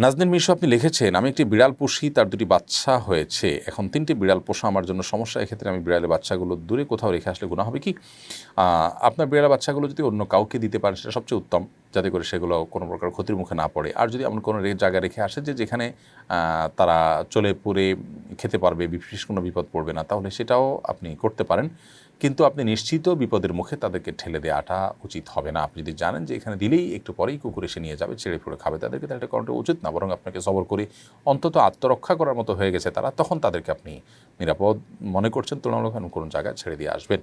নাজনীন মিশু আপনি লিখেছেন, আমি একটি বিড়াল পুষি, তার ২টি বাচ্চা হয়েছে। এখন ৩টি বিড়াল পোষা আমার জন্য সমস্যা। এক্ষেত্রে আমি বিড়ালের বাচ্চাগুলো দূরে কোথাও রেখে আসলে গুনাহ হবে কি? আপনার বিড়ালের বাচ্চাগুলো যদি অন্য কাউকে দিতে পারেন সেটা সবচেয়ে উত্তম, যাতে করে সেগুলো কোনো প্রকার ক্ষতির মুখে না পড়ে। আর যদি এমন কোনো জায়গায় রেখে আসে যেখানে তারা চলে পুড়ে খেতে পারবে, বিশেষ কোনো বিপদ পড়বে না, তাহলে সেটাও আপনি করতে পারেন। কিন্তু আপনি নিশ্চিত বিপদের মুখে তাদেরকে ঠেলে দেওয়াটা উচিত হবে না। আপনি যদি জানেন যে এখানে দিলেই একটু পরেই কুকুর এসে নিয়ে যাবে, ছেড়ে ফুঁড়ে খাবে তাদেরকে, তাহলে এটা করাটা উচিত না। বরং আপনাকে সবর করে অন্তত আত্মরক্ষা করার মতো হয়ে গেছে তারা, তখন তাদেরকে আপনি নিরাপদ মনে করছেন তুলনামূলক কোনো জায়গায় ছেড়ে দিয়ে আসবেন।